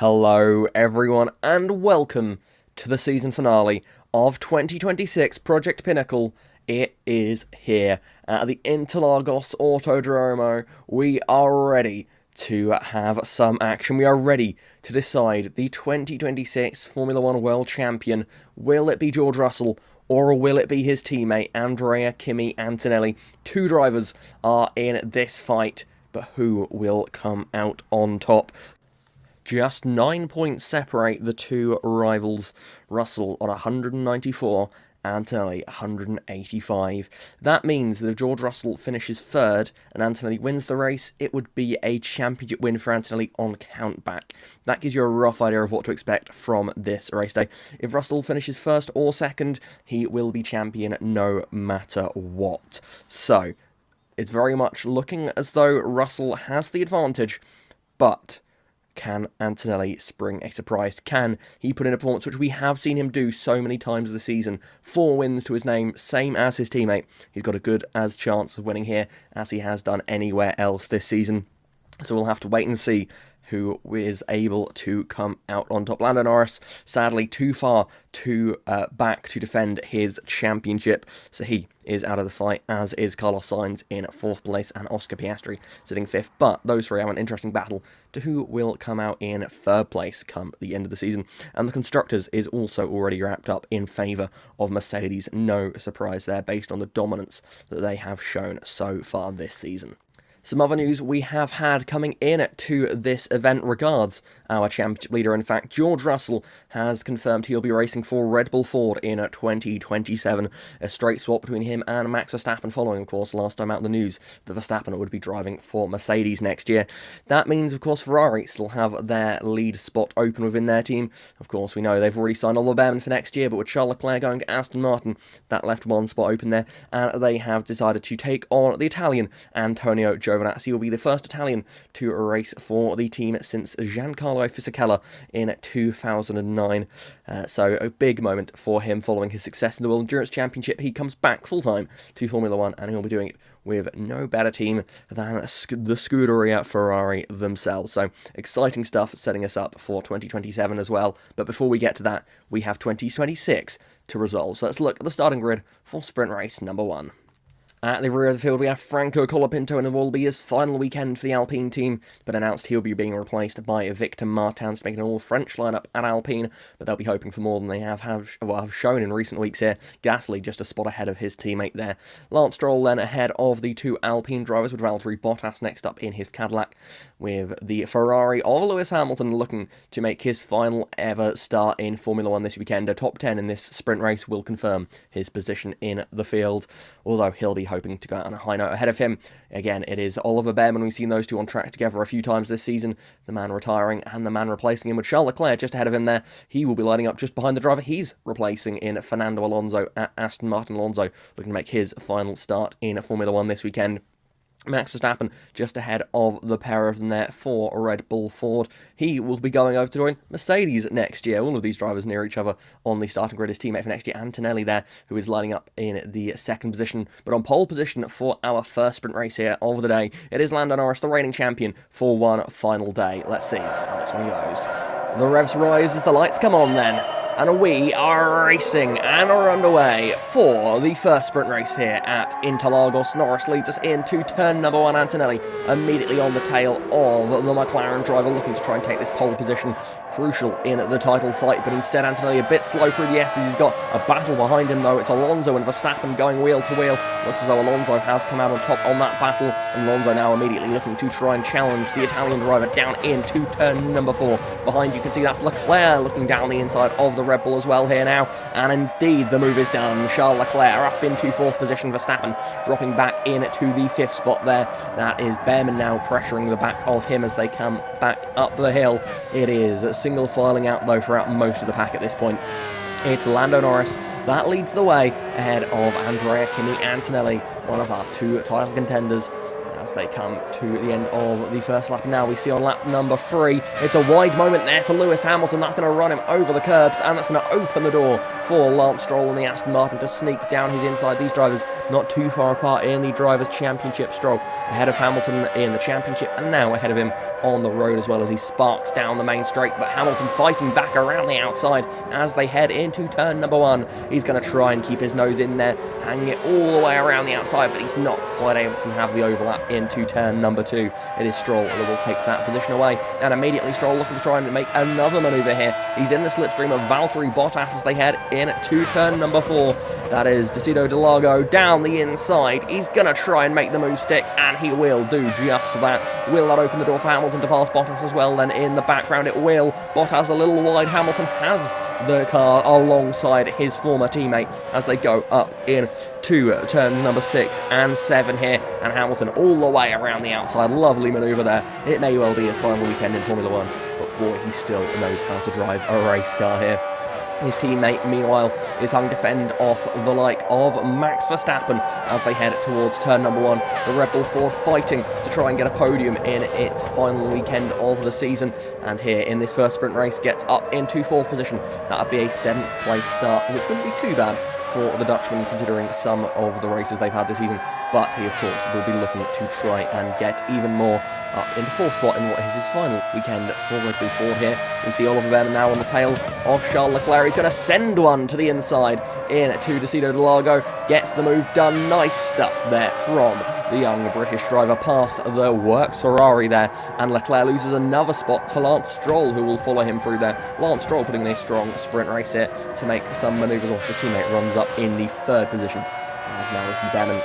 Hello everyone and welcome to the season finale of 2026 Project Pinnacle. It is here at the Interlagos Autodromo. We are ready to have some action. We are ready to decide the 2026 Formula 1 World Champion. Will it be George Russell or will it be his teammate Andrea Kimi Antonelli? Two drivers are in this fight, but who will come out on top? Just 9 points separate the two rivals. Russell on 194, Antonelli 185. That means that if George Russell finishes third and Antonelli wins the race, it would be a championship win for Antonelli on countback. That gives you a rough idea of what to expect from this race day. If Russell finishes first or second, he will be champion no matter what. So, it's very much looking as though Russell has the advantage, but can Antonelli spring a surprise? Can he put in a performance which we have seen him do so many times this season? 4 wins to his name, same as his teammate. He's got a good as chance of winning here as he has done anywhere else this season. So we'll have to wait and see who is able to come out on top. Lando Norris, sadly, too far back to defend his championship, so he is out of the fight, as is Carlos Sainz in 4th place and Oscar Piastri sitting 5th. But those three have an interesting battle to who will come out in 3rd place come the end of the season. And the Constructors is also already wrapped up in favour of Mercedes. No surprise there, based on the dominance that they have shown so far this season. Some other news we have had coming in to this event regards our championship leader. In fact, George Russell has confirmed he'll be racing for Red Bull Ford in 2027. A straight swap between him and Max Verstappen following, of course, last time out in the news that Verstappen would be driving for Mercedes next year. That means, of course, Ferrari still have their lead spot open within their team. Of course, we know they've already signed Oliver Bearman for next year, but with Charles Leclerc going to Aston Martin, that left one spot open there, and they have decided to take on the Italian Antonio Giovinazzi. He will be the first Italian to race for the team since Giancarlo Fisichella in 2009. So a big moment for him following his success in the World Endurance Championship. He comes back full-time to Formula 1 and he'll be doing it with no better team than the Scuderia Ferrari themselves. So exciting stuff setting us up for 2027 as well. But before we get to that, we have 2026 to resolve. So let's look at the starting grid for sprint race number 1. At the rear of the field, we have Franco Colapinto, and it will be his final weekend for the Alpine team, but announced he'll be being replaced by Victor Martins, making an all-French lineup at Alpine, but they'll be hoping for more than they have shown in recent weeks here. Gasly just a spot ahead of his teammate there. Lance Stroll then ahead of the 2 Alpine drivers, with Valtteri Bottas next up in his Cadillac, with the Ferrari of Lewis Hamilton looking to make his final ever start in Formula 1 this weekend. A top 10 in this sprint race will confirm his position in the field, although he'll be hoping to go out on a high note. Ahead of him, again, it is Oliver Bearman. We've seen those two on track together a few times this season, the man retiring and the man replacing him, with Charles Leclerc just ahead of him there. He will be lining up just behind the driver he's replacing in Fernando Alonso at Aston Martin. Alonso looking to make his final start in Formula 1 this weekend. Max Verstappen just ahead of the pair of them there for Red Bull Ford. He will be going over to join Mercedes next year. All of these drivers near each other on the starting grid. His teammate for next year, Antonelli there, who is lining up in the 2nd position. But on pole position for our first sprint race here of the day, it is Lando Norris, the reigning champion, for one final day. Let's see how this one goes. The revs rise as the lights come on then. And we are racing and are underway for the first sprint race here at Interlagos. Norris leads us into turn number 1. Antonelli immediately on the tail of the McLaren driver, looking to try and take this pole position. Crucial in the title fight, but instead Antonelli a bit slow through the S's. He's got a battle behind him though. It's Alonso and Verstappen going wheel to wheel. Looks as though Alonso has come out on top on that battle, and Alonso now immediately looking to try and challenge the Italian driver down into turn number 4. Behind you can see that's Leclerc looking down the inside of the Red Bull as well here now, and indeed the move is done. Charles Leclerc up into 4th position, Verstappen dropping back in to the 5th spot there. That is Bearman now pressuring the back of him as they come back up the hill. It is single filing out though throughout most of the pack at this point. It's Lando Norris that leads the way ahead of Andrea Kimi Antonelli, one of our 2 title contenders. as they come to the end of the first lap. Now we see on lap number 3, it's a wide moment there for Lewis Hamilton. That's going to run him over the curbs, and that's going to open the door for Lance Stroll and the Aston Martin to sneak down his inside. These drivers not too far apart in the Drivers' Championship. Stroll ahead of Hamilton in the Championship, and now ahead of him on the road as well as he sparks down the main straight. But Hamilton fighting back around the outside as they head into turn number 1. He's going to try and keep his nose in there, hanging it all the way around the outside, but he's not quite able to have the overlap into turn number 2. It is Stroll that will take that position away, and immediately Stroll looking to try and make another manoeuvre here. He's in the slipstream of Valtteri Bottas as they head in to turn number 4. That is Decido de Largo down the inside. He's going to try and make the move stick, and he will do just that. Will that open the door for Hamilton to pass Bottas as well? Then in the background it will. Bottas a little wide. Hamilton has the car alongside his former teammate as they go up in to turn number 6 and 7 here, and Hamilton all the way around the outside. Lovely manoeuvre there. It may well be his final weekend in Formula 1, but boy, he still knows how to drive a race car here. His teammate, meanwhile, is having to fend off the like of Max Verstappen as they head towards turn number 1. The Red Bull Ford fighting to try and get a podium in its final weekend of the season, and here in this first sprint race gets up into 4th position. That would be a 7th place start, which wouldn't be too bad for the Dutchman considering some of the races they've had this season, but he of course will be looking to try and get even more up into 4th spot in what is his final weekend for Red Bull Ford here. We see Oliver Bennett now on the tail of Charles Leclerc. He's going to send one to the inside in to Decido de Largo, gets the move done. Nice stuff there from the young British driver past the works Ferrari there, and Leclerc loses another spot to Lance Stroll, who will follow him through there. Lance Stroll putting in a strong sprint race here to make some manoeuvres whilst his teammate runs up in the 3rd position. As now we see Bennett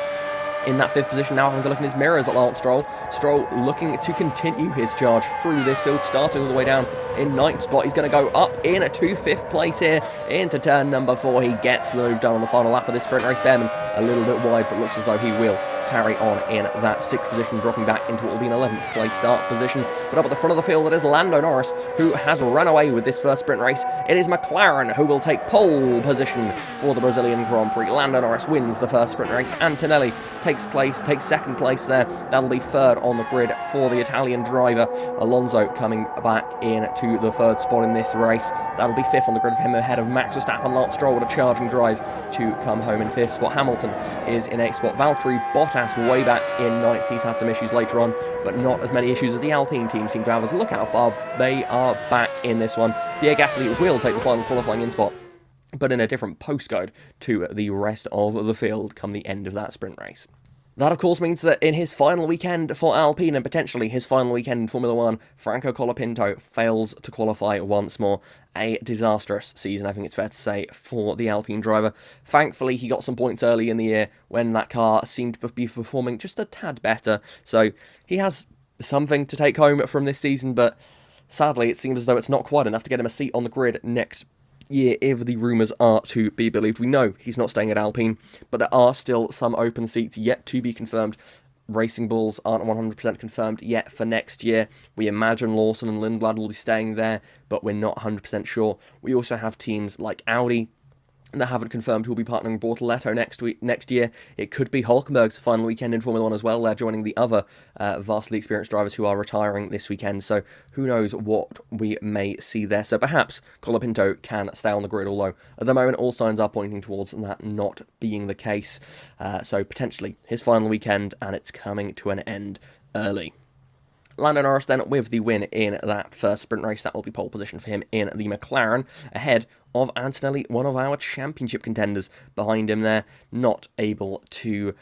in that 5th position, now having to look in his mirrors at Lance Stroll. Stroll looking to continue his charge through this field, starting all the way down in 9th spot. He's going to go up in to 5th place here into turn number 4. He gets the move done on the final lap of this sprint race. Behrman a little bit wide, but looks as though he will carry on in that 6th position, dropping back into what will be an 11th place start position. But up at the front of the field, it is Lando Norris, who has run away with this first sprint race. It is McLaren who will take pole position for the Brazilian Grand Prix. Lando Norris wins the first sprint race. Antonelli takes 2nd place there. That'll be 3rd on the grid for the Italian driver. Alonso coming back in to the 3rd spot in this race. That'll be 5th on the grid for him, ahead of Max Verstappen. Lance Stroll with a charging drive to come home in 5th spot. Hamilton is in 8th spot. Valtteri Bottas way back in 9th. He's had some issues later on, but not as many issues as the Alpine team seem to have. As look how far they are back in this one. Pierre Gasly will take the final qualifying in spot, but in a different postcode to the rest of the field come the end of that sprint race. That, of course, means that in his final weekend for Alpine, and potentially his final weekend in Formula 1, Franco Colapinto fails to qualify once more. A disastrous season, I think it's fair to say, for the Alpine driver. Thankfully, he got some points early in the year when that car seemed to be performing just a tad better, so he has something to take home from this season, but sadly, it seems as though it's not quite enough to get him a seat on the grid next year, if the rumours are to be believed. We know he's not staying at Alpine, but there are still some open seats yet to be confirmed. Racing Bulls aren't 100% confirmed yet for next year. We imagine Lawson and Lindblad will be staying there, but we're not 100% sure. We also have teams like Audi that haven't confirmed who'll be partnering Bortoletto next year. It could be Hulkenberg's final weekend in Formula 1 as well. They're joining the other vastly experienced drivers who are retiring this weekend, so who knows what we may see there. So perhaps Colapinto can stay on the grid, although at the moment all signs are pointing towards that not being the case. So potentially his final weekend, and it's coming to an end early. Lando Norris then with the win in that first sprint race. That will be pole position for him in the McLaren, ahead of Antonelli, one of our championship contenders behind him there, not able to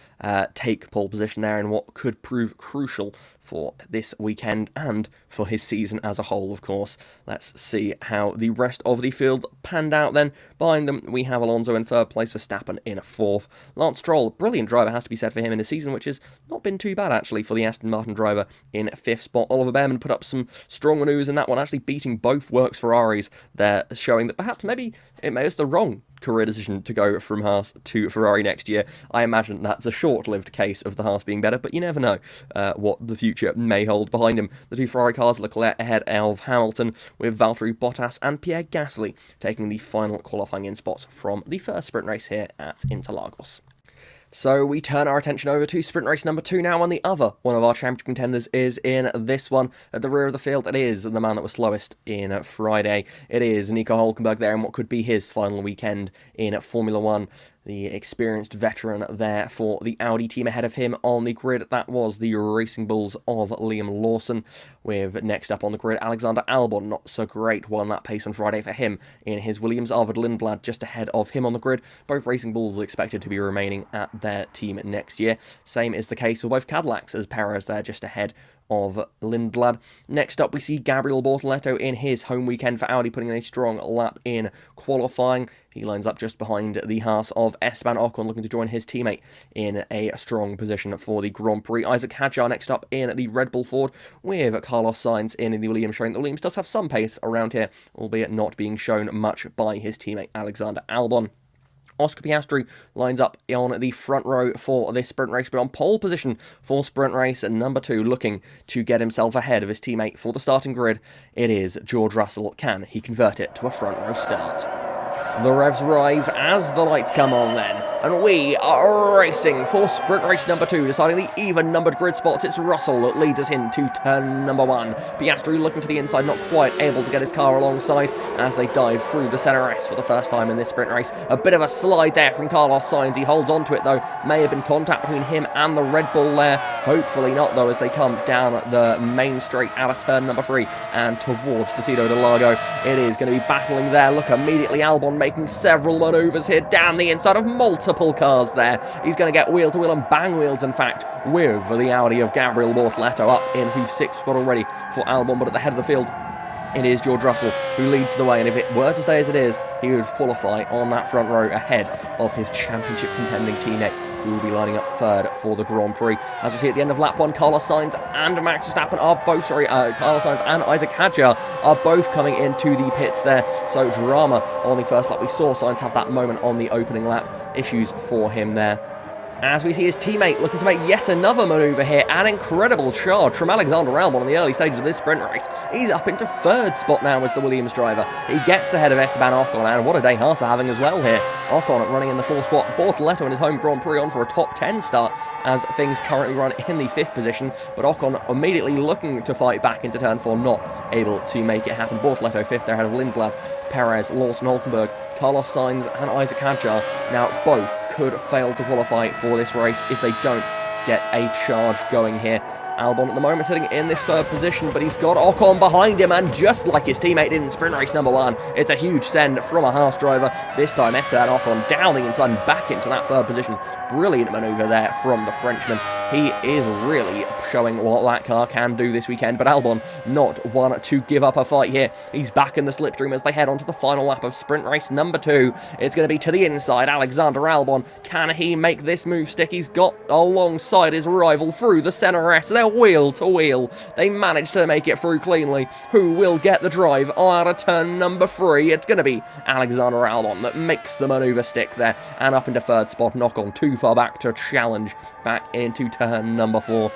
take pole position there in what could prove crucial for this weekend and for his season as a whole, of course. Let's see how the rest of the field panned out then. Behind them, we have Alonso in 3rd place, Verstappen in 4th. Lance Stroll, brilliant driver, has to be said for him in a season which has not been too bad, actually, for the Aston Martin driver in 5th spot. Oliver Behrman put up some strong manoeuvres in that one, actually beating both works Ferraris there, showing that perhaps maybe it was the wrong career decision to go from Haas to Ferrari next year. I imagine that's a short-lived case of the Haas being better, but you never know what the future may hold. Behind him, the two Ferrari cars, Leclerc ahead of Hamilton, with Valtteri Bottas and Pierre Gasly taking the final qualifying in spots from the first sprint race here at Interlagos. So we turn our attention over to sprint race number 2 now, and the other one of our championship contenders is in this one. At the rear of the field, it is the man that was slowest in Friday. It is Nico Hülkenberg there in what could be his final weekend in Formula 1. The experienced veteran there for the Audi team. Ahead of him on the grid, that was the Racing Bulls of Liam Lawson, with next up on the grid Alexander Albon. Not so great, won that pace on Friday for him in his Williams. Arvid Lindblad just ahead of him on the grid. Both Racing Bulls expected to be remaining at their team next year. Same is the case for both Cadillacs, as Perez there just ahead of Lindblad. Next up, we see Gabriel Bortoleto in his home weekend for Audi, putting in a strong lap in qualifying. He lines up just behind the Haas of Esteban Ocon, looking to join his teammate in a strong position for the Grand Prix. Isaac Hadjar next up in the Red Bull Ford, with Carlos Sainz in the Williams, showing that Williams does have some pace around here, albeit not being shown much by his teammate Alexander Albon. Oscar Piastri lines up on the front row for this sprint race, but on pole position for sprint race number 2, looking to get himself ahead of his teammate for the starting grid. It is George Russell. Can he convert it to a front row start? The revs rise as the lights come on then, and we are racing for sprint race number 2, deciding the even-numbered grid spots. It's Russell that leads us into turn number 1. Piastri looking to the inside, not quite able to get his car alongside as they dive through the centre S for the first time in this sprint race. A bit of a slide there from Carlos Sainz. He holds onto it though. May have been contact between him and the Red Bull there. Hopefully not though, as they come down the main straight out of turn number 3 and towards Tecido de Largo. It is going to be battling there. Look, immediately Albon making several manoeuvres here down the inside of multiple cars there. He's going to get wheel to wheel and bang wheels, in fact, with the Audi of Gabriel Bortoleto up into 6th spot already for Albon, but at the head of the field it is George Russell who leads the way, and if it were to stay as it is, he would qualify on that front row ahead of his championship contending teammate, who will be lining up 3rd for the Grand Prix. As we see at the end of lap 1, Carlos Sainz and Max Verstappen are both, Carlos Sainz and Isaac Hadjar are both coming into the pits there. So drama on the first lap. We saw Sainz have that moment on the opening lap. Issues for him there. As we see his teammate looking to make yet another manoeuvre here, an incredible charge from Alexander Albon in the early stages of this sprint race. He's up into 3rd spot now as the Williams driver. He gets ahead of Esteban Ocon, and what a day Haas are having as well here. Ocon running in the 4th spot, Bortoleto in his home Grand Prix on for a top 10 start, as things currently run in the 5th position, but Ocon immediately looking to fight back into turn 4, not able to make it happen. Bortoleto 5th there ahead of Lindblad, Perez, Lawson, Hülkenberg, Carlos Sainz and Isaac Hadjar now both could fail to qualify for this race if they don't get a charge going here. Albon at the moment sitting in this 3rd position, but he's got Ocon behind him, and just like his teammate did in sprint race number 1, it's a huge send from a Haas driver. This time Esteban Ocon down the inside and back into that 3rd position. Brilliant manoeuvre there from the Frenchman. He is really showing what that car can do this weekend, but Albon not one to give up a fight here. He's back in the slipstream as they head on to the final lap of sprint race number 2. It's going to be to the inside, Alexander Albon. Can he make this move stick? He's got alongside his rival through the centre S. They're wheel to wheel. They managed to make it through cleanly. Who will get the drive out of turn number 3? It's going to be Alexander Albon that makes the manoeuvre stick there, and up into 3rd spot. Ocon too far back to challenge back into turn number 4.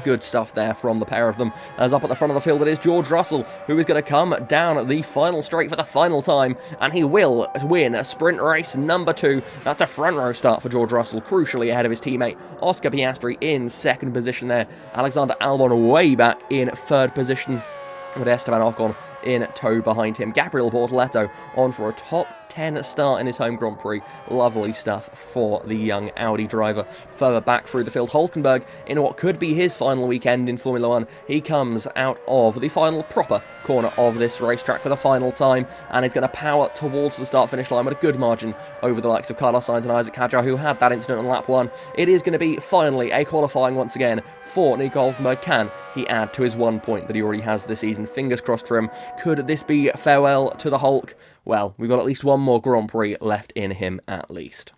Good stuff there from the pair of them. As up at the front of the field, it is George Russell who is going to come down the final straight for the final time, and he will win sprint race number 2. That's a front row start for George Russell, crucially ahead of his teammate Oscar Piastri in 2nd position there. Alexander Albon way back in 3rd position, with Esteban Ocon in tow behind him. Gabriel Bortoleto on for a top 10 start in his home Grand Prix. Lovely stuff for the young Audi driver. Further back through the field, Hülkenberg in what could be his final weekend in Formula 1. He comes out of the final proper corner of this racetrack for the final time, and is going to power towards the start-finish line with a good margin over the likes of Carlos Sainz and Isaac Hadjar, who had that incident on lap 1. It is going to be finally a qualifying once again for Nico Hülkenberg. Can he add to his 1 point that he already has this season? Fingers crossed for him. Could this be farewell to the Hulk? Well, we've got at least one more Grand Prix left in him at least.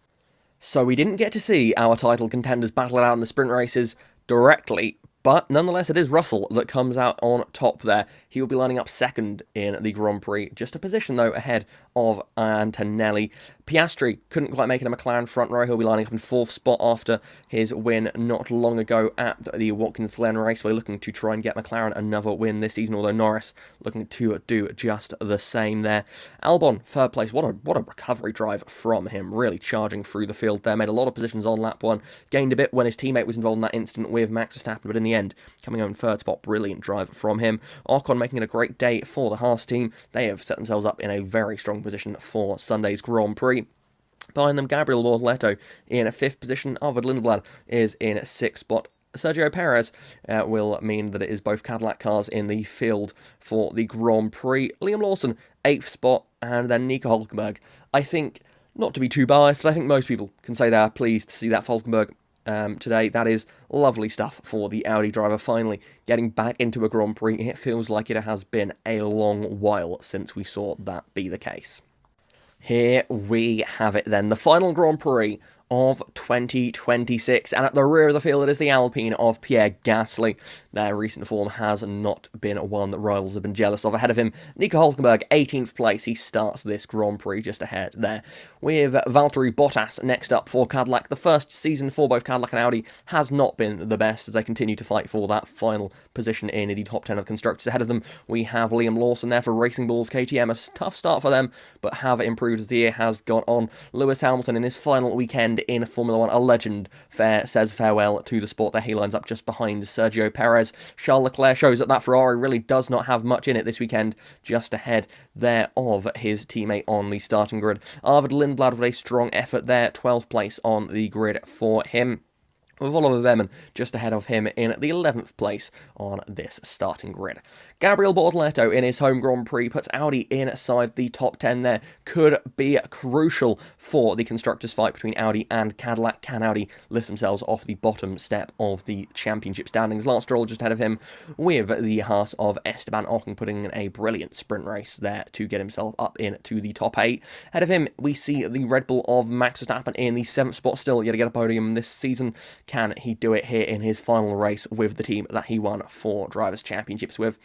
So we didn't get to see our title contenders battle it out in the sprint races directly, but nonetheless it is Russell that comes out on top there. He will be lining up second in the Grand Prix, just a position though ahead of Antonelli. Piastri couldn't quite make it a McLaren front row. He'll be lining up in 4th spot after his win not long ago at the Watkins Glen race. We're looking to try and get McLaren another win this season, although Norris looking to do just the same there. Albon, 3rd place. What a recovery drive from him, really charging through the field there. Made a lot of positions on lap 1, gained a bit when his teammate was involved in that incident with Max Verstappen, but in the end, coming home in 3rd spot. Brilliant drive from him. Ocon making it a great day for the Haas team. They have set themselves up in a very strong position for Sunday's Grand Prix. Behind them, Gabriel Bortoleto in 5th position. Arvid Lindblad is in 6th spot. Sergio Perez will mean that it is both Cadillac cars in the field for the Grand Prix. Liam Lawson, 8th spot, and then Nico Hülkenberg. I think, not to be too biased, I think most people can say they are pleased to see that Hülkenberg today. That is lovely stuff for the Audi driver, finally getting back into a Grand Prix. It feels like it has been a long while since we saw that be the case. Here we have it then, the final Grand Prix of 2026, and at the rear of the field it is the Alpine of Pierre Gasly. Their recent form has not been one that rivals have been jealous of. Ahead of him, Nico Hülkenberg, 18th place. He starts this Grand Prix just ahead there, with Valtteri Bottas next up for Cadillac. The first season for both Cadillac and Audi has not been the best as they continue to fight for that final position in the top 10 of the constructors. Ahead of them, we have Liam Lawson there for Racing Bulls KTM. A tough start for them, but have improved as the year has gone on. Lewis Hamilton in his final weekend in Formula 1, a legend, says farewell to the sport there. He lines up just behind Sergio Perez. Charles Leclerc shows that Ferrari really does not have much in it this weekend, just ahead there of his teammate on the starting grid. Arvid Lindblad with a strong effort there, 12th place on the grid for him, with Oliver Behrman just ahead of him in the 11th place on this starting grid. Gabriel Bortoleto in his home Grand Prix puts Audi inside the top 10 there. Could be crucial for the constructors' fight between Audi and Cadillac. Can Audi lift themselves off the bottom step of the championship standings? Lance Stroll just ahead of him, with the Haas of Esteban Ocon putting in a brilliant sprint race there to get himself up into the top 8. Ahead of him, we see the Red Bull of Max Verstappen in the 7th spot, still yet to get a podium this season. Can he do it here in his final race with the team that he won 4 Drivers' Championships with?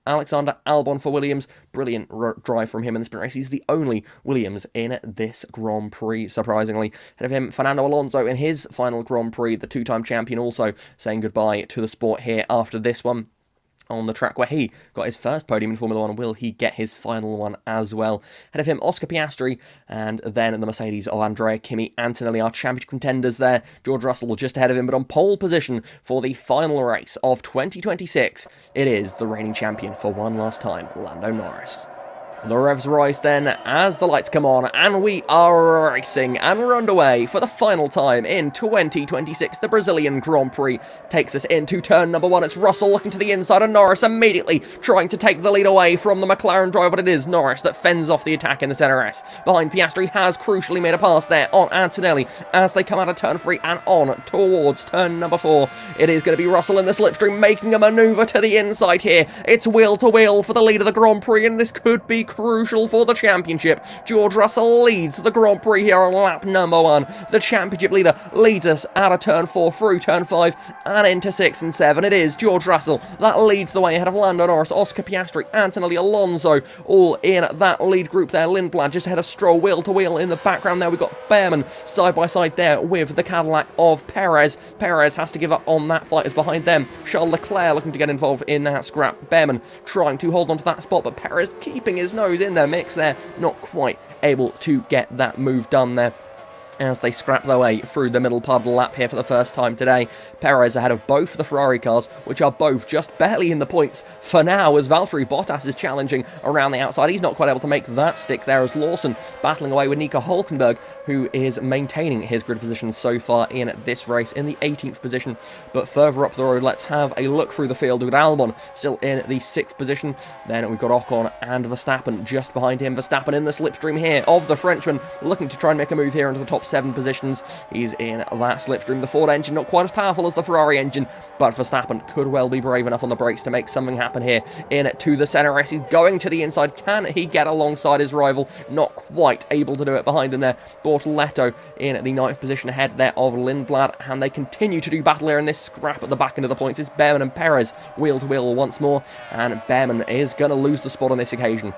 Alexander Albon for Williams, brilliant drive from him in the sprint race. He's the only Williams in this Grand Prix, surprisingly. Ahead of him, Fernando Alonso in his final Grand Prix, the 2-time champion, also saying goodbye to the sport here after this one on the track where he got his first podium in Formula 1. Will he get his final one as well? Ahead of him, Oscar Piastri, and then the Mercedes of Andrea Kimi Antonelli, our championship contenders there. George Russell just ahead of him, but on pole position for the final race of 2026, it is the reigning champion for one last time, Lando Norris. The revs rise then as the lights come on, and we are racing, and we're underway for the final time in 2026. The Brazilian Grand Prix takes us into turn number 1. It's Russell looking to the inside, and Norris immediately trying to take the lead away from the McLaren driver, but it is Norris that fends off the attack in the Center S. Behind, Piastri has crucially made a pass there on Antonelli as they come out of turn 3 and on towards turn number 4. It is going to be Russell in the slipstream making a manoeuvre to the inside here. It's wheel to wheel for the lead of the Grand Prix, and this could be crucial for the championship. George Russell leads the Grand Prix here on lap number 1. The championship leader leads us out of turn 4 through turn 5 and into 6 and 7. It is George Russell that leads the way ahead of Lando Norris, Oscar Piastri, Antonelli, Alonso, all in that lead group there. Lindblad just ahead of Stroll, wheel to wheel in the background there. We've got Behrman side by side there with the Cadillac of Perez. Perez has to give up on that fight as behind them. Charles Leclerc looking to get involved in that scrap. Behrman trying to hold on to that spot, but Perez keeping his nose in their mix there, not quite able to get that move done there as they scrap their way through the middle part of the lap here for the first time today. Perez ahead of both the Ferrari cars, which are both just barely in the points for now, as Valtteri Bottas is challenging around the outside. He's not quite able to make that stick there, as Lawson battling away with Nico Hülkenberg, who is maintaining his grid position so far in this race in the 18th position. But further up the road, let's have a look through the field with Albon still in the 6th position. Then we've got Ocon and Verstappen just behind him. Verstappen in the slipstream here of the Frenchman, looking to try and make a move here into the top top 7 positions. He's in that slipstream. The Ford engine not quite as powerful as the Ferrari engine, but Verstappen could well be brave enough on the brakes to make something happen here. In to the center S, he's going to the inside. Can he get alongside his rival? Not quite able to do it behind him there. Bortoletto in the 9th position ahead there of Lindblad, and they continue to do battle here in this scrap at the back end of the points. It's Behrman and Perez wheel to wheel once more, and Behrman is going to lose the spot on this occasion.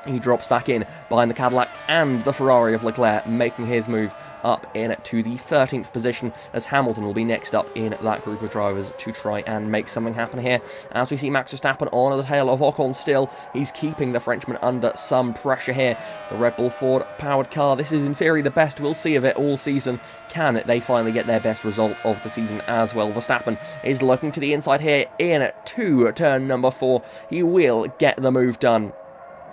He drops back in behind the Cadillac and the Ferrari of Leclerc, making his move up in to the 13th position, as Hamilton will be next up in that group of drivers to try and make something happen here. As we see Max Verstappen on the tail of Ocon still, he's keeping the Frenchman under some pressure here. The Red Bull Ford powered car, this is in theory the best we'll see of it all season. Can they finally get their best result of the season as well? Verstappen is looking to the inside here in to turn number 4. He will get the move done.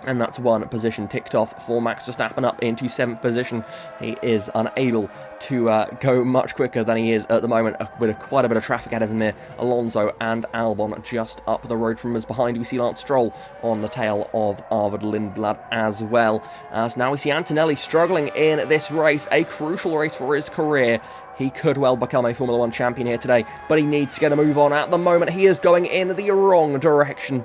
And that's one position ticked off for Max Verstappen up into 7th position. He is unable to go much quicker than he is at the moment, with quite a bit of traffic ahead of him there. Alonso and Albon just up the road from us. Behind we see Lance Stroll on the tail of Arvid Lindblad as well. As now we see Antonelli struggling in this race, a crucial race for his career. He could well become a Formula 1 champion here today, but he needs to get a move on. At the moment, he is going in the wrong direction.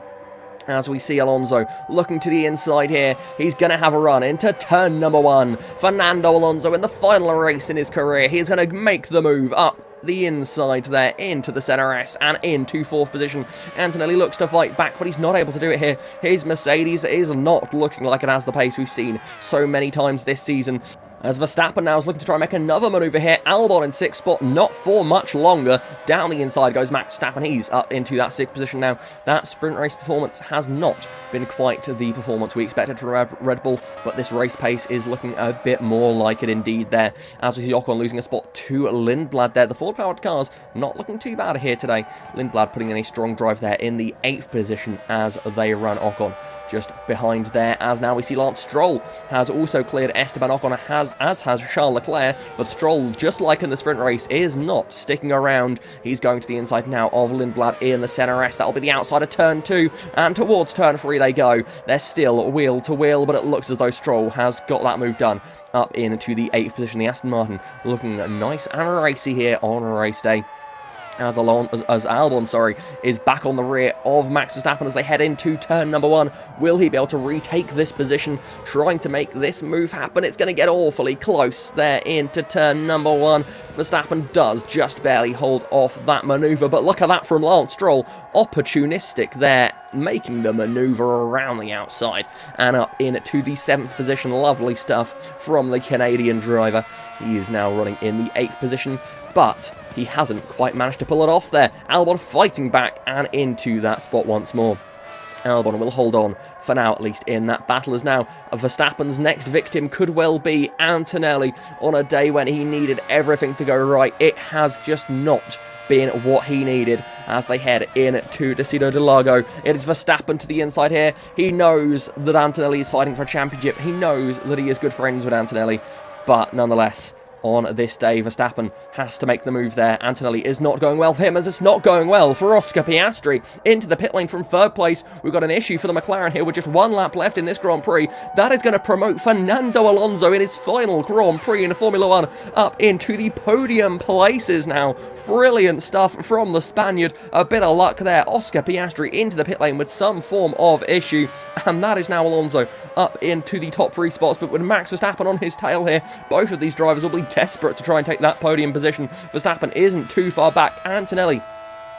As we see Alonso looking to the inside here, he's going to have a run into turn number 1. Fernando Alonso in the final race in his career, he's going to make the move up the inside there into the center S and into 4th position. Antonelli looks to fight back, but he's not able to do it here. His Mercedes is not looking like it has the pace we've seen so many times this season. As Verstappen now is looking to try and make another maneuver here. Albon in 6th spot, not for much longer. Down the inside goes Max Verstappen. He's up into that 6th position now. That sprint race performance has not been quite the performance we expected from Red Bull, but this race pace is looking a bit more like it indeed there. As we see Ocon losing a spot to Lindblad there. The Ford-powered cars not looking too bad here today. Lindblad putting in a strong drive there in the 8th position as they run Ocon just behind there. As now we see Lance Stroll has also cleared Esteban Ocon, as has Charles Leclerc, but Stroll, just like in the sprint race, is not sticking around. He's going to the inside now of Lindblad in the center S. That'll be the outside of turn 2, and towards turn 3 they go. They're still wheel to wheel, but it looks as though Stroll has got that move done. Up into the 8th position, the Aston Martin looking nice and racy here on a race day. As Albon, is back on the rear of Max Verstappen as they head into turn number 1. Will he be able to retake this position, trying to make this move happen? It's going to get awfully close there into turn number 1. Verstappen does just barely hold off that maneuver, but look at that from Lance Stroll. Opportunistic there, making the maneuver around the outside and up into the 7th position. Lovely stuff from the Canadian driver. He is now running in the 8th position, but he hasn't quite managed to pull it off there. Albon fighting back and into that spot once more. Albon will hold on for now, at least in that battle, as now Verstappen's next victim could well be Antonelli on a day when he needed everything to go right. It has just not been what he needed as they head in to Decido de Lago. It is Verstappen to the inside here. He knows that Antonelli is fighting for a championship. He knows that he is good friends with Antonelli, but nonetheless, on this day, Verstappen has to make the move there. Antonelli is not going well for him, as it's not going well for Oscar Piastri. Into the pit lane from 3rd place. We've got an issue for the McLaren here with just 1 lap left in this Grand Prix. That is going to promote Fernando Alonso in his final Grand Prix in Formula 1 up into the podium places now. Brilliant stuff from the Spaniard. A bit of luck there. Oscar Piastri into the pit lane with some form of issue, and that is now Alonso up into the top 3 spots. But with Max Verstappen on his tail here, both of these drivers will be desperate to try and take that podium position. Verstappen isn't too far back. Antonelli,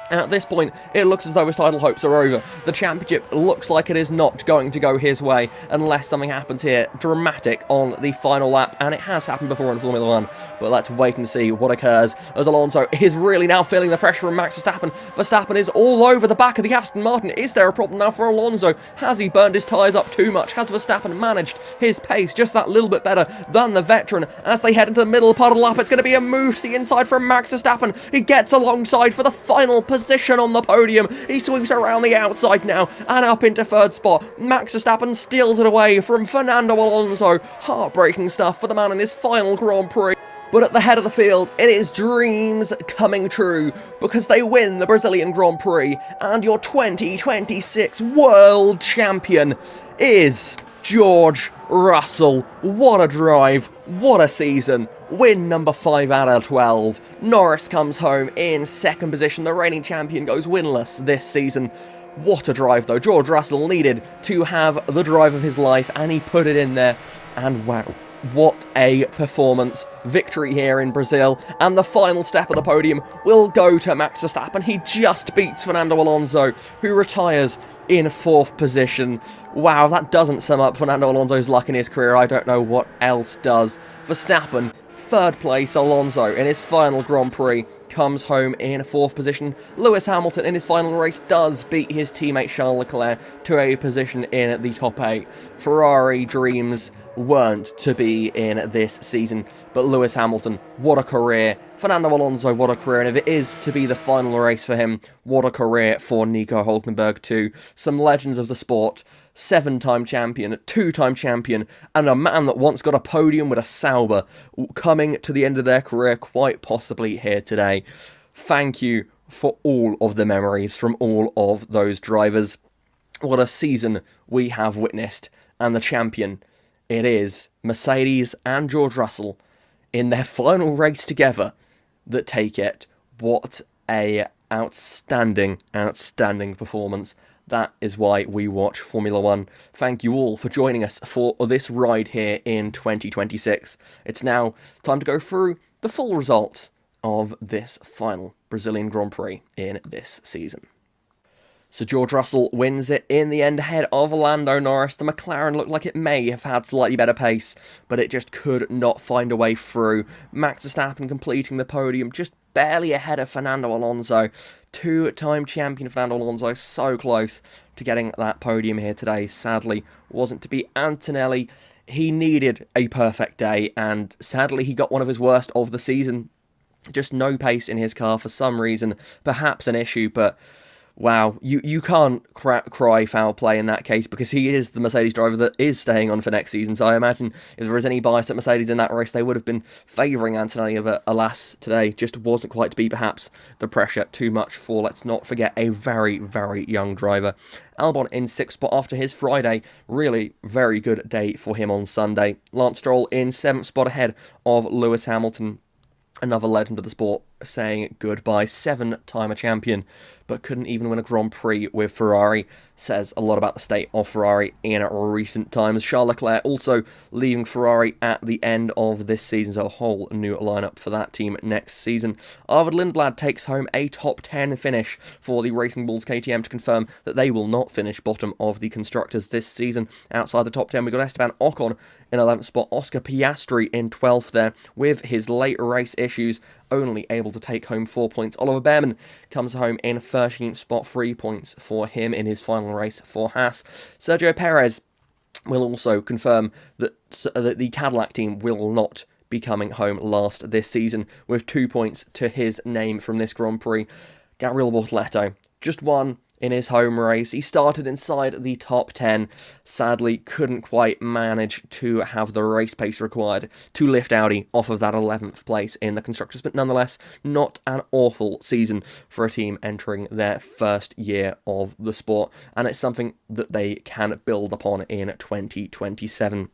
at this point, it looks as though his title hopes are over. The championship looks like it is not going to go his way unless something happens here dramatic on the final lap, and it has happened before in Formula 1. But let's wait and see what occurs, as Alonso is really now feeling the pressure from Max Verstappen. Verstappen is all over the back of the Aston Martin. Is there a problem now for Alonso? Has he burned his tyres up too much? Has Verstappen managed his pace just that little bit better than the veteran? As they head into the middle part of the lap, it's going to be a move to the inside from Max Verstappen. He gets alongside for the final position on the podium. He sweeps around the outside now and up into 3rd spot. Max Verstappen steals it away from Fernando Alonso. Heartbreaking stuff for the man in his final Grand Prix. But at the head of the field, it is dreams coming true, because they win the Brazilian Grand Prix, and your 2026 world champion is George Russell, what a drive, what a season, win number 5 out of 12. Norris comes home in second position, the reigning champion goes winless this season. What a drive though, George Russell needed to have the drive of his life and he put it in there, and wow, what a performance. Victory here in Brazil, and the final step of the podium will go to Max Verstappen. He just beats Fernando Alonso, who retires in 4th position. Wow, that doesn't sum up Fernando Alonso's luck in his career. I don't know what else does. Verstappen, 3rd place. Alonso, in his final Grand Prix, comes home in 4th position. Lewis Hamilton, in his final race, does beat his teammate Charles Leclerc to a position in the top 8. Ferrari dreams weren't to be in this season, but Lewis Hamilton, what a career. Fernando Alonso, what a career, and if it is to be the final race for him, what a career for Nico Hülkenberg too. Some legends of the sport, 7-time champion, 2-time champion, and a man that once got a podium with a Sauber, coming to the end of their career quite possibly here today. Thank you for all of the memories from all of those drivers. What a season we have witnessed, and the champion, it is Mercedes and George Russell in their final race together that take it. What a outstanding performance. That is why we watch Formula 1. Thank you all for joining us for this ride here in 2026. It's now time to go through the full results of this final Brazilian Grand Prix in this season. So George Russell wins it in the end ahead of Lando Norris. The McLaren looked like it may have had slightly better pace, but it just could not find a way through. Max Verstappen completing the podium just barely ahead of Fernando Alonso. 2-time champion Fernando Alonso, so close to getting that podium here today. Sadly, wasn't to be. Antonelli, he needed a perfect day, and sadly he got one of his worst of the season. Just no pace in his car for some reason, perhaps an issue, but wow, you can't cry foul play in that case, because he is the Mercedes driver that is staying on for next season. So I imagine if there was any bias at Mercedes in that race, they would have been favouring Antonelli, but alas, today just wasn't quite to be. Perhaps the pressure too much for, let's not forget, a very, very young driver. Albon in 6th spot after his Friday. Really very good day for him on Sunday. Lance Stroll in 7th spot ahead of Lewis Hamilton. Another legend of the sport saying goodbye. 7-timer champion, but couldn't even win a Grand Prix with Ferrari. Says a lot about the state of Ferrari in recent times. Charles Leclerc also leaving Ferrari at the end of this season, so a whole new lineup for that team next season. Arvid Lindblad takes home a top 10 finish for the Racing Bulls KTM to confirm that they will not finish bottom of the Constructors this season. Outside the top 10, we got Esteban Ocon in 11th spot. Oscar Piastri in 12th there with his late race issues, only able to take home 4 points. Oliver Behrman comes home in 13th spot, 3 points for him in his final race for Haas. Sergio Perez will also confirm that the Cadillac team will not be coming home last this season, with 2 points to his name from this Grand Prix. Gabriel Bortoleto just won in his home race. He started inside the top 10, sadly couldn't quite manage to have the race pace required to lift Audi off of that 11th place in the Constructors, but nonetheless, not an awful season for a team entering their first year of the sport, and it's something that they can build upon in 2027.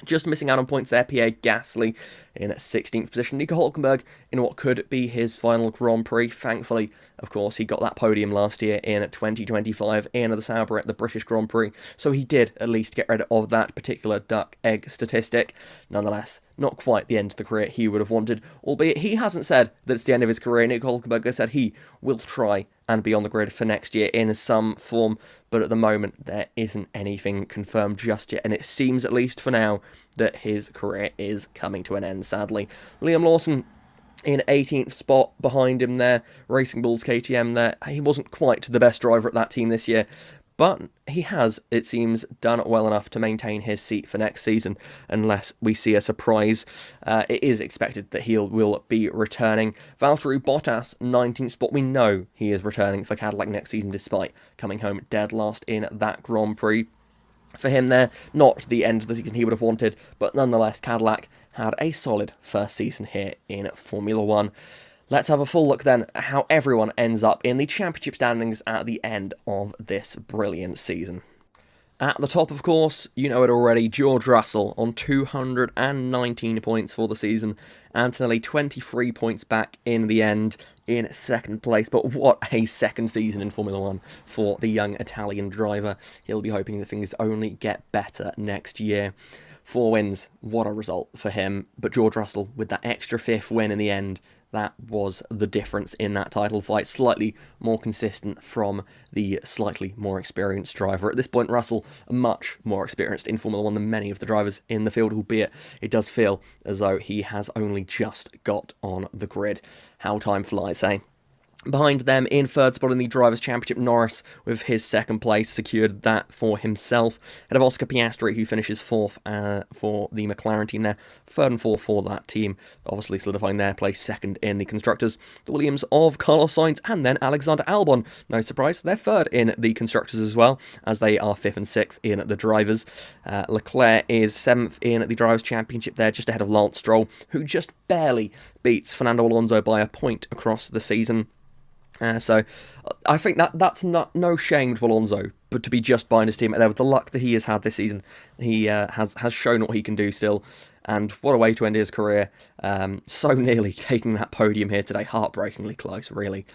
Just missing out on points there, Pierre Gasly in 16th position. Nico Hülkenberg in what could be his final Grand Prix. Thankfully, of course, he got that podium last year in 2025 in the Sauber at the British Grand Prix, so he did at least get rid of that particular duck egg statistic. Nonetheless, not quite the end of the career he would have wanted, albeit he hasn't said that it's the end of his career. Nico Hülkenberg has said he will try and be on the grid for next year in some form, but at the moment there isn't anything confirmed just yet, and it seems, at least for now, that his career is coming to an end, sadly. Liam Lawson in 18th spot behind him there, Racing Bulls KTM there. He wasn't quite the best driver at that team this year, but he has, it seems, done well enough to maintain his seat for next season, unless we see a surprise. It is expected that he will be returning. Valtteri Bottas, 19th spot. We know he is returning for Cadillac next season, despite coming home dead last in that Grand Prix. For him there, not the end of the season he would have wanted, but nonetheless, Cadillac had a solid first season here in Formula 1. Let's have a full look then at how everyone ends up in the championship standings at the end of this brilliant season. At the top, of course, you know it already, George Russell on 219 points for the season, and nearly 23 points back in the end in second place. But what a second season in Formula 1 for the young Italian driver. He'll be hoping that things only get better next year. 4 wins, what a result for him. But George Russell, with that extra 5th win in the end, that was the difference in that title fight. Slightly more consistent from the slightly more experienced driver. At this point, Russell, much more experienced in Formula 1 than many of the drivers in the field, albeit it does feel as though he has only just got on the grid. How time flies, eh? Behind them, in third spot in the Drivers' Championship, Norris, with his second place, secured that for himself. Ahead of Oscar Piastri, who finishes 4th for the McLaren team there. 3rd and 4th for that team, obviously solidifying their place 2nd in the Constructors. The Williams of Carlos Sainz, and then Alexander Albon. No surprise, they're 3rd in the Constructors as well, as they are 5th and 6th in the Drivers. Leclerc is 7th in the Drivers' Championship there, just ahead of Lance Stroll, who just barely beats Fernando Alonso by a point across the season. So I think that's not no shame to Alonso, but to be just behind his teammate there with the luck that he has had this season, he has shown what he can do still, and what a way to end his career. So nearly taking that podium here today, heartbreakingly close, really.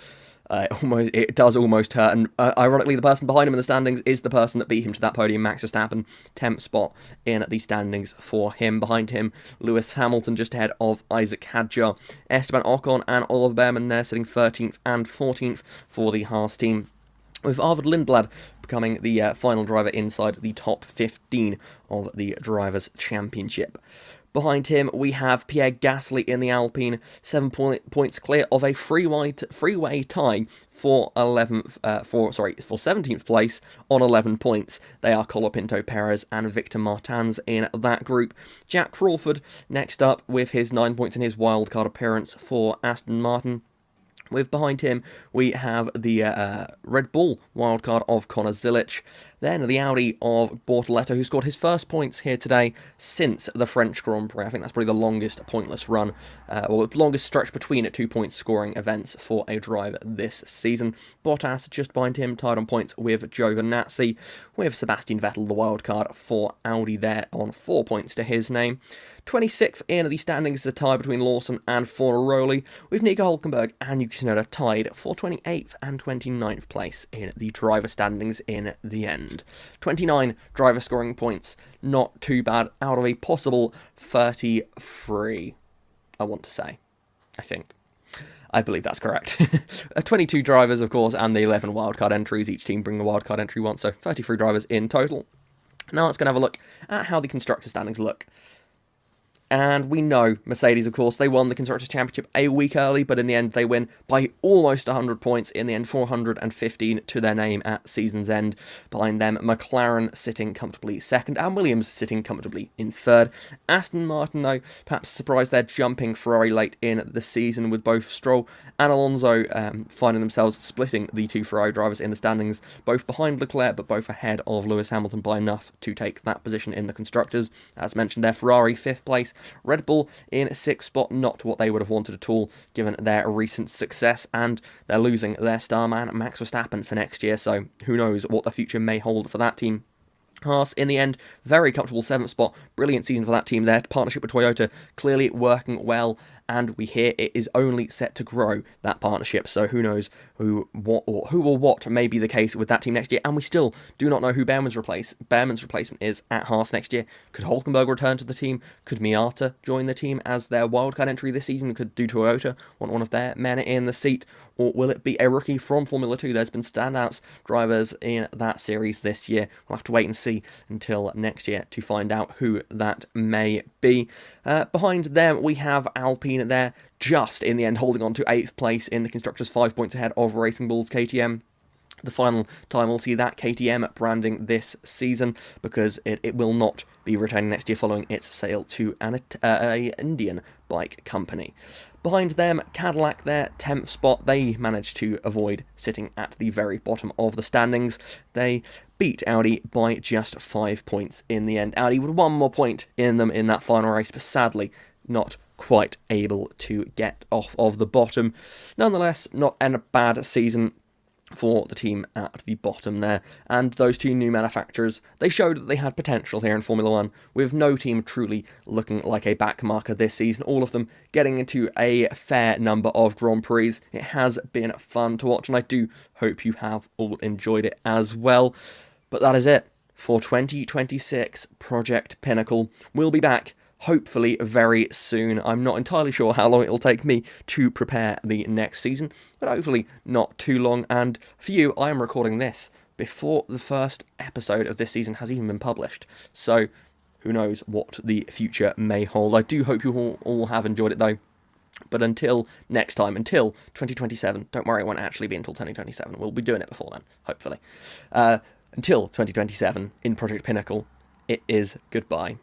It does almost hurt, and ironically, the person behind him in the standings is the person that beat him to that podium, Max Verstappen, 10th spot in the standings for him. Behind him, Lewis Hamilton just ahead of Isaac Hadjar, Esteban Ocon and Oliver Behrman there sitting 13th and 14th for the Haas team, with Arvid Lindblad becoming the final driver inside the top 15 of the Drivers' Championship. Behind him, we have Pierre Gasly in the Alpine, 7 points clear of a freeway tie for 17th place on 11 points. They are Colapinto Perez and Victor Martins in that group. Jack Crawford next up with his 9 points in his wildcard appearance for Aston Martin. With behind him, we have the Red Bull wildcard of Conor Zilic. Then the Audi of Bortoleto, who scored his first points here today since the French Grand Prix. I think that's probably the longest pointless run, or the longest stretch between 2-point scoring events for a driver this season. Bottas just behind him, tied on points with Giovinazzi, with Sebastian Vettel, the wildcard for Audi there on 4 points to his name. 26th in the standings is a tie between Lawson and Fornaroli, with Nico Hülkenberg and Yuki Tsunoda tied for 28th and 29th place in the driver standings in the end. 29 driver scoring points, not too bad, out of a possible 33, I want to say. I believe that's correct. 22 drivers, of course, and the 11 wildcard entries. Each team bring a wildcard entry once, so 33 drivers in total. Now let's go and have a look at how the constructor standings look. And we know Mercedes, of course, they won the Constructors' Championship a week early, but in the end they win by almost 100 points. In the end, 415 to their name at season's end. Behind them, McLaren sitting comfortably 2nd, and Williams sitting comfortably in 3rd. Aston Martin, though, perhaps surprised they're jumping Ferrari late in the season, with both Stroll and Alonso finding themselves splitting the 2 Ferrari drivers in the standings, both behind Leclerc, but both ahead of Lewis Hamilton by enough to take that position in the Constructors. As mentioned there, Ferrari 5th place. Red Bull in 6th spot, not what they would have wanted at all, given their recent success, and they're losing their star man, Max Verstappen, for next year, so who knows what the future may hold for that team. Haas, in the end, very comfortable 7th spot, brilliant season for that team there, partnership with Toyota clearly working well, and we hear it is only set to grow, that partnership, so who knows who or what may be the case with that team next year, and we still do not know who Behrman's replacement is at Haas next year. Could Hülkenberg return to the team? Could Miata join the team as their wildcard entry this season? Could Toyota want one of their men in the seat? Or will it be a rookie from Formula 2? There's been standouts drivers in that series this year. We'll have to wait and see until next year to find out who that may be. Behind them, we have Alpine there, just in the end holding on to 8th place in the Constructors, 5 points ahead of Racing Bulls KTM. The final time we'll see that KTM branding this season, because it will not be returning next year following its sale to an Indian bike company. Behind them, Cadillac there, 10th spot. They managed to avoid sitting at the very bottom of the standings. They beat Audi by just 5 points in the end. Audi with 1 more point in them in that final race, but sadly not quite able to get off of the bottom. Nonetheless, not a bad season for the team at the bottom there. And those two new manufacturers, they showed that they had potential here in Formula 1, with no team truly looking like a backmarker this season, all of them getting into a fair number of Grand Prix. It has been fun to watch, and I do hope you have all enjoyed it as well. But that is it for 2026 Project Pinnacle. We'll be back hopefully very soon. I'm not entirely sure how long it'll take me to prepare the next season, but hopefully not too long. And for you, I am recording this before the first episode of this season has even been published. So who knows what the future may hold. I do hope you all have enjoyed it though. But until next time, until 2027, don't worry, it won't actually be until 2027. We'll be doing it before then, hopefully. Until 2027 in Project Pinnacle, it is goodbye.